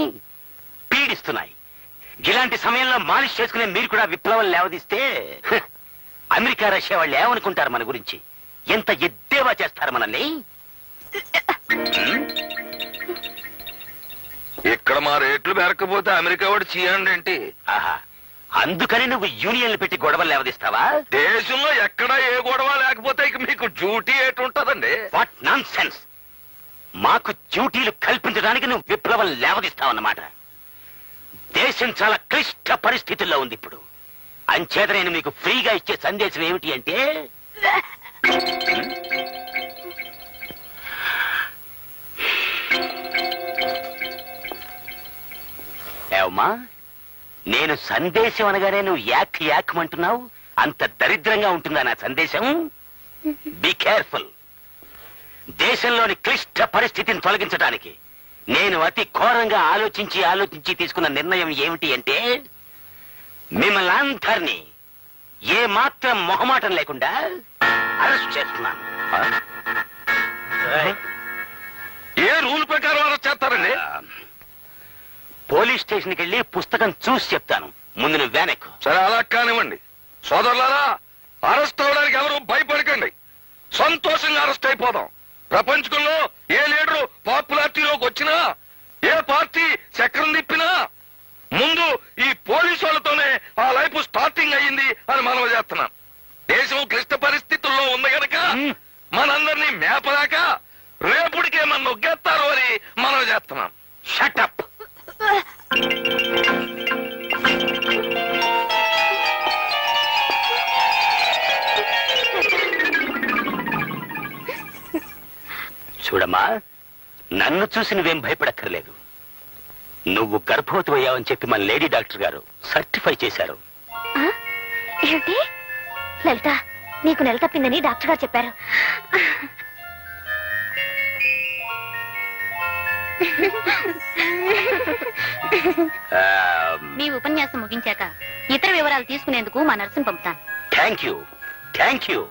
పీడిస్తున్నాయి. ఇలాంటి సమయంలో మాలిష్ చేసుకునే మీరు కూడా విప్లవం లేవదీస్తే అమెరికా, రష్యా వాళ్ళు ఏమనుకుంటారు మన గురించి? ఎంత ఎద్దేవా చేస్తారు మనల్ని. ఇక్కడ మా రేట్లు పెరగకపోతే అమెరికా వాడు చీయండి ఏంటి? ఆహా, అందుకని నువ్వు యూనియన్లు పెట్టి గొడవలు లేవదీస్తావా? దేశంలో ఎక్కడా ఏ గొడవ లేకపోతే ఇక మీకు డ్యూటీ ఏటుంటదండి? What nonsense. మాకు డ్యూటీలు కల్పించడానికి నువ్వు విప్లవం లేవదీస్తావన్నమాట. దేశం చాలా క్లిష్ట పరిస్థితుల్లో ఉంది ఇప్పుడు. అంచేత నేను మీకు ఫ్రీగా ఇచ్చే సందేశం ఏమిటి అంటే, ఏవమ్మా, నేను సందేశం అనగానే నువ్వు యాక్ యాక్మంటున్నావు. అంత దరిద్రంగా ఉంటుందా నా సందేశం? Be careful. దేశంలోని క్లిష్ట పరిస్థితిని తొలగించడానికి నేను అతి ఘోరంగా ఆలోచించి తీసుకున్న నిర్ణయం ఏమిటి అంటే, మిమ్మల్ని అందరినీ ఏ మాత్రం మొహమాటం లేకుండా అరెస్ట్ చేస్తున్నాను. ఏ రూల్ ప్రకారం అరెస్ట్ చేస్తారండి? పోలీస్ స్టేషన్కి వెళ్ళి పుస్తకం చూసి చెప్తాను. ముందు నువ్వు వెనక్కు. సరే, అలా కానివ్వండి. సోదరులారా, అరెస్ట్ అవడానికి ఎవరు భయపడకండి. సంతోషంగా అరెస్ట్ అయిపోదాం. ప్రపంచంలో ఏ లీడరు పాపులారిటీలోకి వచ్చినా, ఏ పార్టీ చక్రం తిప్పినా ముందు ఈ పోలీసు వాళ్ళతోనే ఆ లైఫ్ స్టార్టింగ్ అయ్యింది అని మనం చేస్తున్నాం. దేశం క్లిష్ట పరిస్థితుల్లో ఉంది గనక మనందరినీ మేపదాక రేపుడికే మన నొగ్గేస్తారు అని మనం చేస్తున్నాం. షటప్. చూడమ్మా, నన్ను చూసి నువ్వేం భయపడక్కర్లేదు. నువ్వు గర్భవతి అయ్యావని చెప్పి మన లేడీ డాక్టర్ గారు సర్టిఫై చేశారు. ఏమిటి లలిత, నీకు నెల తప్పిందని డాక్టర్ గారు చెప్పారు. మీ ఉపన్యాసం ముగించాక ఇతర వివరాలు తీసుకునేందుకు మా నర్సును పంపుతాను. Thank you.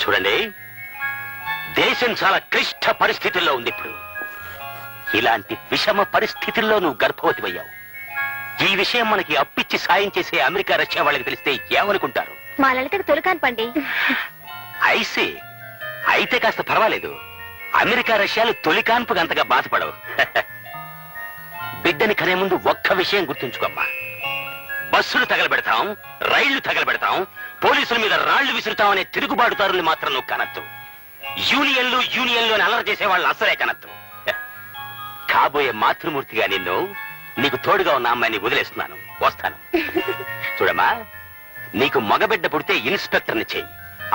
చూడండి, దేశం చాలా క్లిష్ట పరిస్థితుల్లో ఉంది ఇప్పుడు. ఇలాంటి విషమ పరిస్థితుల్లో నువ్వు గర్భవతి అయ్యావు. ఈ విషయం మనకి అప్పిచ్చి సాయం చేసే అమెరికా, రష్యా వాళ్ళకి తెలిస్తే ఏమనుకుంటారు? మా లలితకు తొలికాను పండి. ఐసీ. అయితే కాస్త పర్వాలేదు. అమెరికా, రష్యాలు తొలికాన్పుకి అంతగా బాధపడవు. బిడ్డని కనే ముందు ఒక్క విషయం గుర్తుంచుకోమ్మా. బస్సులు తగలబెడతాం, రైళ్లు తగలబెడతాం, పోలీసుల మీద రాళ్లు విసురుతాం అనే తిరుగుబాటుదారుల్ని మాత్రం నువ్వు కనద్దు. యూనియన్లు అని అల్లరి చేసే వాళ్ళు అసలే కనద్దు. కాబోయే మాతృమూర్తిగా నీకు తోడుగా ఉన్న అమ్మాయిని వదిలేస్తున్నాను. వస్తాను. చూడమ్మా, నీకు మగబిడ్డ పుడితే ఇన్స్పెక్టర్ని చెయ్యి,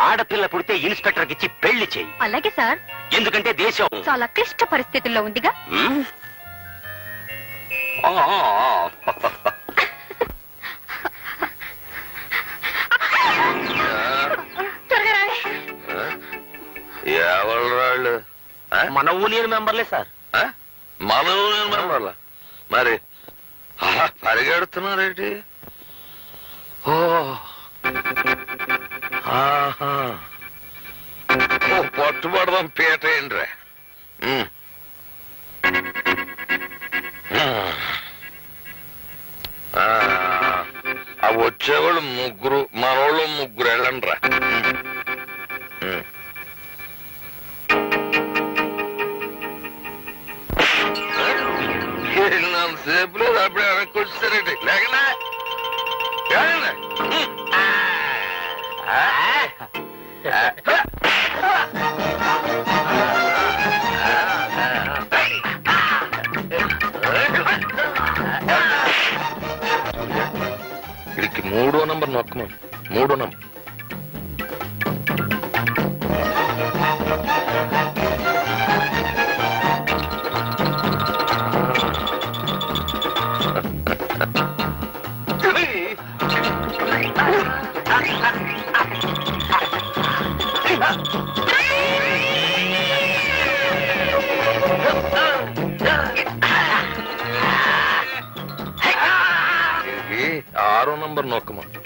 ఆడపిల్ల పుడితే ఇన్స్పెక్టర్కి ఇచ్చి పెళ్లి చెయ్యి. అలాగే సార్. ఎందుకంటే దేశం చాలా క్లిష్ట పరిస్థితుల్లో ఉందిగా. ఎవరు రాళ్ళు? మన యూనియన్ మెంబర్లే సార్. మన యూనియన్ మెంబర్లా? మరి పరిగెడుతున్నారేంటి? ఓ పట్టుబడదాం పీట ఏంట్రా. ఆ వచ్చేవాళ్ళు ముగ్గురు, మనోళ్ళు ముగ్గురు వెళ్ళండి రా. సేపు లేదు, అప్పుడే వెనక్కి వచ్చేసారండి. లేకనా ఇడికి 3వ నంబర్ నొక్కమని. 3వ నంబర్. ఇది 6వ నంబర్ నొక్కమని.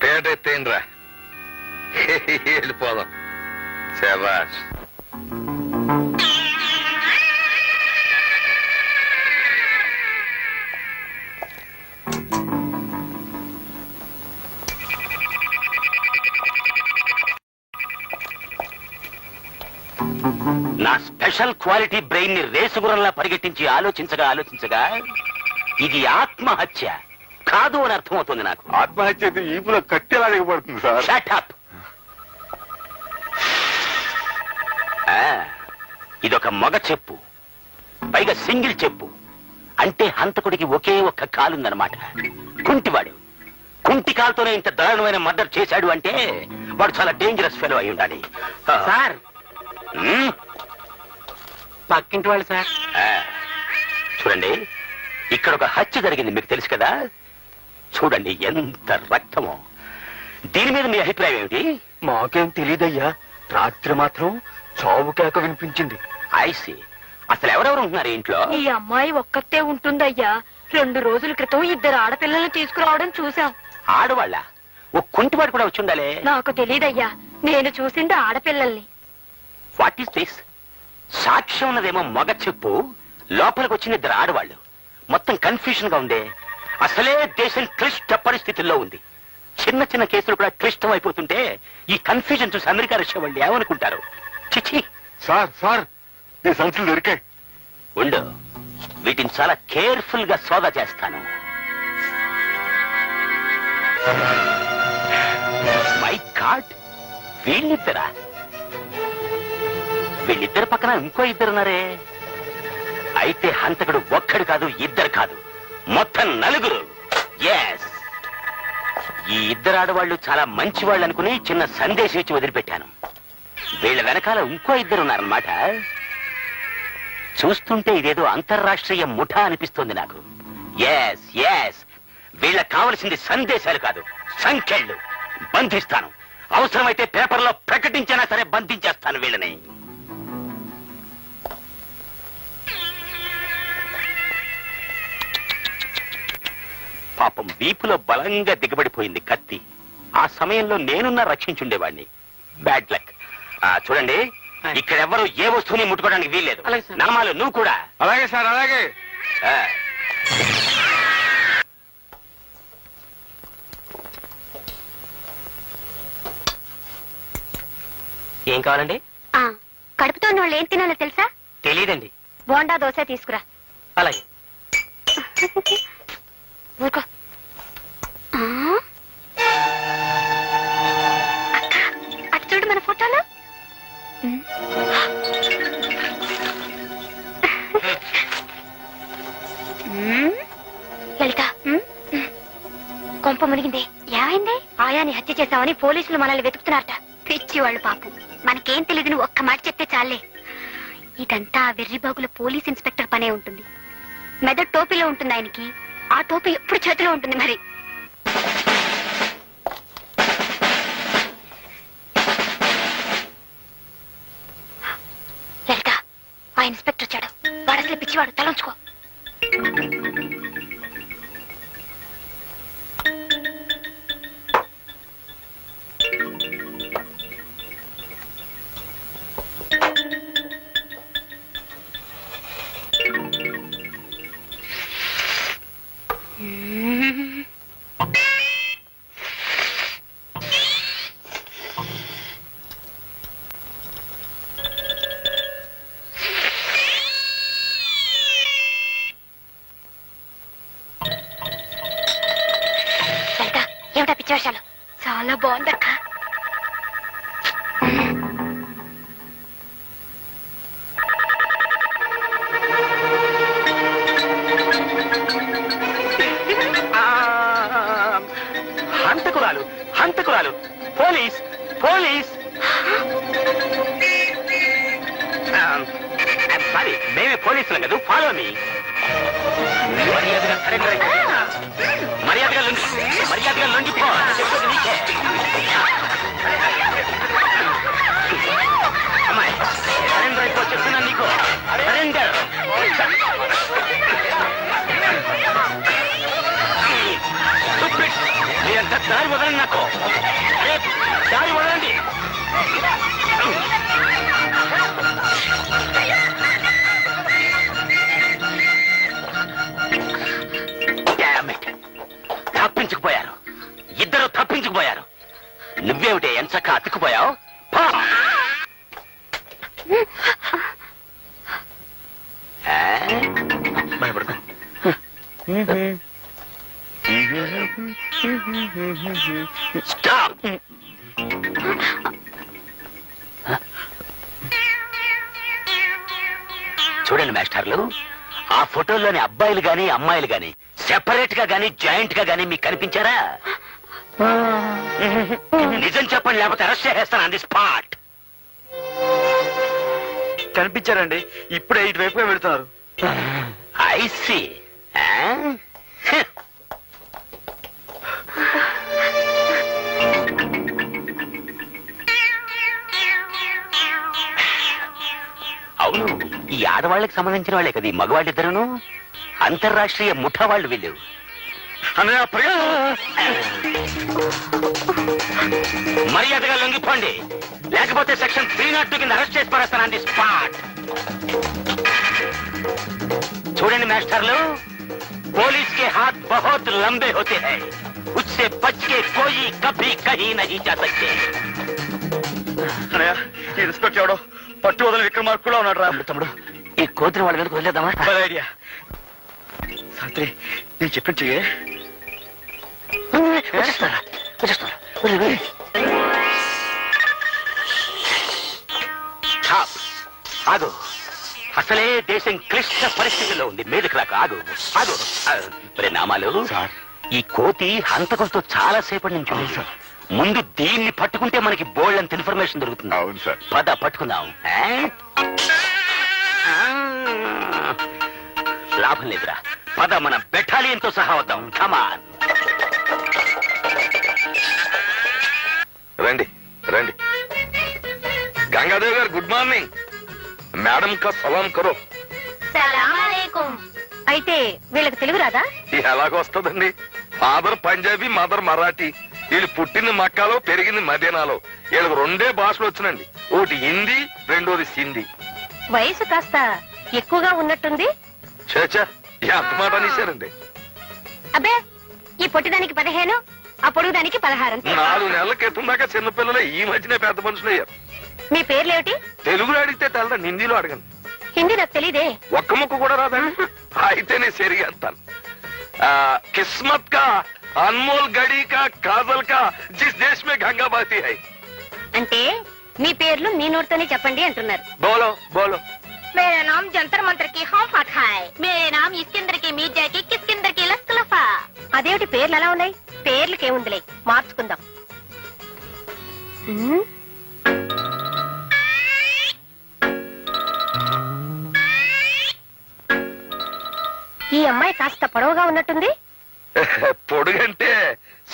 పేట ఎత్తేయండిరా, వెళ్ళిపోదాం. శభాష్. నా స్పెషల్ క్వాలిటీ బ్రెయిన్ ని రేసుగురంలా పరిగెట్టించి ఆలోచించగా ఇది ఆత్మహత్య కాదు అని అర్థమవుతుంది నాకు. ఆత్మహత్య అయితే ఈపులో కట్టెలా దిగబడుతుంది సార్. Shut up. ఇదొక మగ చెప్పు, పైగా సింగిల్ చెప్పు. అంటే హంతకుడికి ఒకే ఒక్క కాలుందనమాట. కుంటివాడు. కుంటి కాలుతోనే ఇంత దారుణమైన మర్డర్ చేశాడు అంటే వాడు చాలా డేంజరస్ ఫెలో అయి ఉండాలి. సార్, పక్కింటి వాళ్ళు సార్. చూడండి, ఇక్కడ ఒక హత్య జరిగింది, మీకు తెలుసు కదా. చూడండి ఎంత రక్తమో. దీని మీద మీ అభిప్రాయం ఏమిటి? మాకేం తెలీదయ్యా, రాత్రి మాత్రం చావు కేక వినిపించింది. ఐసి. అసలు ఎవరెవరు ఉంటున్నారు ఇంట్లో? ఈ అమ్మాయి ఒక్కతే ఉంటుందయ్యా. 2 రోజుల క్రితం 2 ఆడపిల్లల్ని తీసుకురావడం చూసాం. ఆడవాళ్ళ? ఓ కుంటివాడు కూడా వచ్చి ఉండాలి. నాకు తెలీదయ్యా, నేను చూసింది ఆడపిల్లల్ని. What is this? సాక్ష్యం ఉన్నదేమో మగ చెప్పు, లోపలికి వచ్చిన 2 ఆడవాళ్ళు. మొత్తం కన్ఫ్యూజన్ గా ఉందే. అసలే దేశం క్లిష్ట పరిస్థితుల్లో ఉంది. చిన్న చిన్న కేసులు కూడా క్లిష్టం అయిపోతుంటే ఈ కన్ఫ్యూజన్ చూసి అమెరికా రష్యా వాళ్ళు ఏమనుకుంటారు? చిచి. సార్ ఈ సంచులు దొరికాయి. ఉండు, వీటిని చాలా కేర్ఫుల్ గా సోదా చేస్తాను. మై గాడ్, వీళ్ళిద్దరా? వీళ్ళిద్దరు పక్కన ఇంకో 2 ఉన్నారే. అయితే హంతకుడు ఒక్కడు కాదు, 2 కాదు, మొత్తం 4. ఎస్. ఈ 2 ఆడవాళ్లు చాలా మంచి వాళ్ళు అనుకుని చిన్న సందేశం ఇచ్చి వదిలిపెట్టాను. వీళ్ళ వెనకాల ఇంకో 2 ఉన్నారన్నమాట. చూస్తుంటే ఇదేదో అంతర్రాష్ట్రీయ ముఠా అనిపిస్తోంది నాకు. Yes yes. వీళ్ళకి కావలసింది సందేశాలు కాదు, సంఖ్యలు. బంధిస్తాను. అవసరమైతే పేపర్లో ప్రకటించినా సరే బంధించేస్తాను వీళ్ళని. పాపం వీపులో బలంగా దిగబడిపోయింది కత్తి. ఆ సమయంలో నేనున్నా రక్షించుండేవాడిని. Bad luck. చూడండి, ఇక్కడెవ్వరూ ఏ వస్తువుని ముట్టుకోవడానికి వీల్లేదు. నామాలు నువ్వు కూడా. అలాగే సార్, అలాగే. ఏం కావాలండి? కడుపుతో ఉన్న వాళ్ళు ఏం తినాలో తెలుసా? తెలియదండి. బోండా దోశ తీసుకురా. అలాగే. ఊరుకో. అక్క, అటు చూడు మన ఫోటోలు. లలిత, కొంప మునిగింది. ఏమైంది? ఆయాని హత్య చేశామని పోలీసులు మనల్ని వెతుకుతున్నారట. పిచ్చి వాళ్ళు పాపం. మనకేం తెలియదు, నువ్వు ఒక్క మాట చెప్తే చాలే. ఇదంతా వెర్రిబాగుల పోలీస్ ఇన్స్పెక్టర్ పనే ఉంటుంది. మెదడు టోపీలో ఉంటుంది ఆయనకి. ఆ టోపీ ఎప్పుడు చేతిలో ఉంటుంది మరి. లలిత, ఆ ఇన్స్పెక్టర్ వచ్చాడు. వాడు అసలు పిచ్చివాడు. తలంచుకో. ఏమిటా పిచ్చి వేషాలు? చాలా బాగుందక్క. హంతకురాలు, హంతకురాలు. Police, police. సారీ, మేమే పోలీసులం కదా. Follow me. మర్యాదగా సరెండర్ అయిపో. మర్యాదగా లొంగి, మర్యాదగా లొంగిపో. చెప్పేది నీకే. అమ్మాయి, సరెండర్ అయిపో చెప్తున్నాను నీకు. సరెండర్. మీరంతా దారి వదలండి నాకు. దారి వదలండి. తప్పించుకుపోయారు. ఇద్దరు తప్పించుకుపోయారు. నువ్వేమిటే ఎంచక్క అతుక్కుపోయావు? భయపడతా. స్టాప్. చూడండి మాస్టర్లు, ఆ ఫోటోల్లోని అబ్బాయిలు గాని అమ్మాయిలు గాని సెపరేట్ గా గాని జాయింట్ గా గాని మీకు కనిపించారా? నిజం చెప్పండి, లేకపోతే అరెస్ట్ చేసేస్తాను ఆన్ ది స్పాట్. కనిపించారండి. ఇప్పుడే ఇటువైపుగా వెళ్తున్నారు. I see. అవును, ఈ ఆడవాళ్ళకి సంబంధించిన వాళ్ళే కదా ఈ మగవాళ్ళిద్దరును. అంతర్రాష్ట్రీయ ముఠా వాళ్ళు వీళ్ళు. మర్యాదగా లొంగిపోండి, లేకపోతే సెక్షన్ 302 కింద అరెస్ట్ చేసి పడేస్తాను ఆన్ ది స్పాట్. చూడండి మాస్టర్లు, पुलिस के हाथ बहुत लंबे होते हैं, उससे बच के कोई कभी कहीं नहीं जा सकते. ఇన్స్పెక్టర్ ఎవడో పట్టు వదల విక్రమార్కు కూడా ఉన్నాడు రా. తమ్ముడు, ఈ కోతిని వాళ్ళ వెనక వదిలేద్దామా? ఐడియా. సాత్రి, నేను చెప్పిన చెయ్యే. వచ్చేస్తారా? వచ్చేస్తారా? ఆగు. అసలే దేశం క్లిష్ట పరిస్థితుల్లో ఉంది. మీదకి రాక ఆగు, ఆగు. నామాలు, ఈ కోతి హంతకులతో చాలా సేపటి నుంచి ఉంది సార్. ముందు దీన్ని పట్టుకుంటే మనకి బోల్డ్ అంత ఇన్ఫర్మేషన్ దొరుకుతుంది. అవును సార్. పద పట్టుకుందాం. లాభం లేదురా, పద మన బెటాలియన్ తో సహా వద్దాం. కమాన్. రండి రండి. గంగాదేవ్ గారు గుడ్ మార్నింగ్. మేడం కా సలాం కరో. అయితే వీళ్ళకి తెలుగు రాదా? ఎలాగో వస్తుందండి, ఫాదర్ పంజాబీ, మదర్ మరాఠీ. వీళ్ళు పుట్టింది మక్కాలో, పెరిగింది మదీనాలో. వీళ్ళకి 2 భాషలు వచ్చినండి. ఒకటి హిందీ, రెండోది సింధీ. వయసు కాస్త ఎక్కువగా ఉన్నట్టుంది. చేచా ఎంత మాట అనేశారండి. అబ్బే, ఈ పొట్టిదానికి 15, ఆ పొడుగుదానికి 16. 4 నెలల క్రితం దాకా చిన్నపిల్లలే, ఈ మధ్యనే పెద్ద మనుషులు అయ్యారు. మీ పేర్లేమిటి? తెలుగులో అడిగితే తెలదండి, హిందీలో అడగండి. హిందీ నాకు తెలీదే. ఒక్క ముక్క కూడా రాదండి. అయితే నేను సరిగా అంటాను. కిస్మత్ కా అన్మోల్ గడి కా కాజల్ కా జిస్ దేశ్ మే గంగా బహతీ హై. అంటే మీ పేర్లు మీ నోటితోనే చెప్పండి అంటున్నారు. బోలో బోలో. मेरा नाम जंतर मंतर की हम फतह है. मेरे नाम इस्किंदर की मीर्जा की किस्किंदर की लस्कलफा. అదేమిటి పేర్లు ఎలా ఉన్నాయి? పేర్లకేముందిలే, మార్చుకుందాం. ఈ అమ్మాయి కాస్త పొడవుగా ఉన్నట్టుంది. పొడుగంటే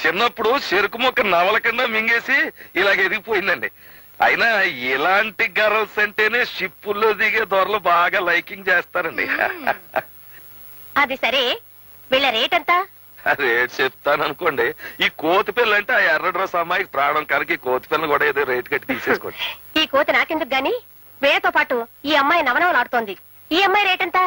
చిన్నప్పుడు చెరుకు మొక్క నవల కింద మింగేసి ఇలాగ ఎదిగిపోయిందండి. అయినా ఇలాంటి గర్ల్స్ అంటేనే షిప్పుల్లో దిగే దొరలు బాగా లైకింగ్ చేస్తారండి. అది సరే, వీళ్ళ రేట్ ఎంత? రేట్ చెప్తాను అనుకోండి. ఈ కోతి పిల్ల అంటే ఆ ఎర్ర డ్రెస్ అమ్మాయికి ప్రాణం కనుక ఈ కోతి పిల్లని కూడా ఏదో రేట్ కట్టి తీసేసుకోండి. ఈ కోతి నాకెందుకు గాని, వీళ్ళతో పాటు ఈ అమ్మాయి నవనవలాడుతోంది. ఈ అమ్మాయి రేట్ ఎంత?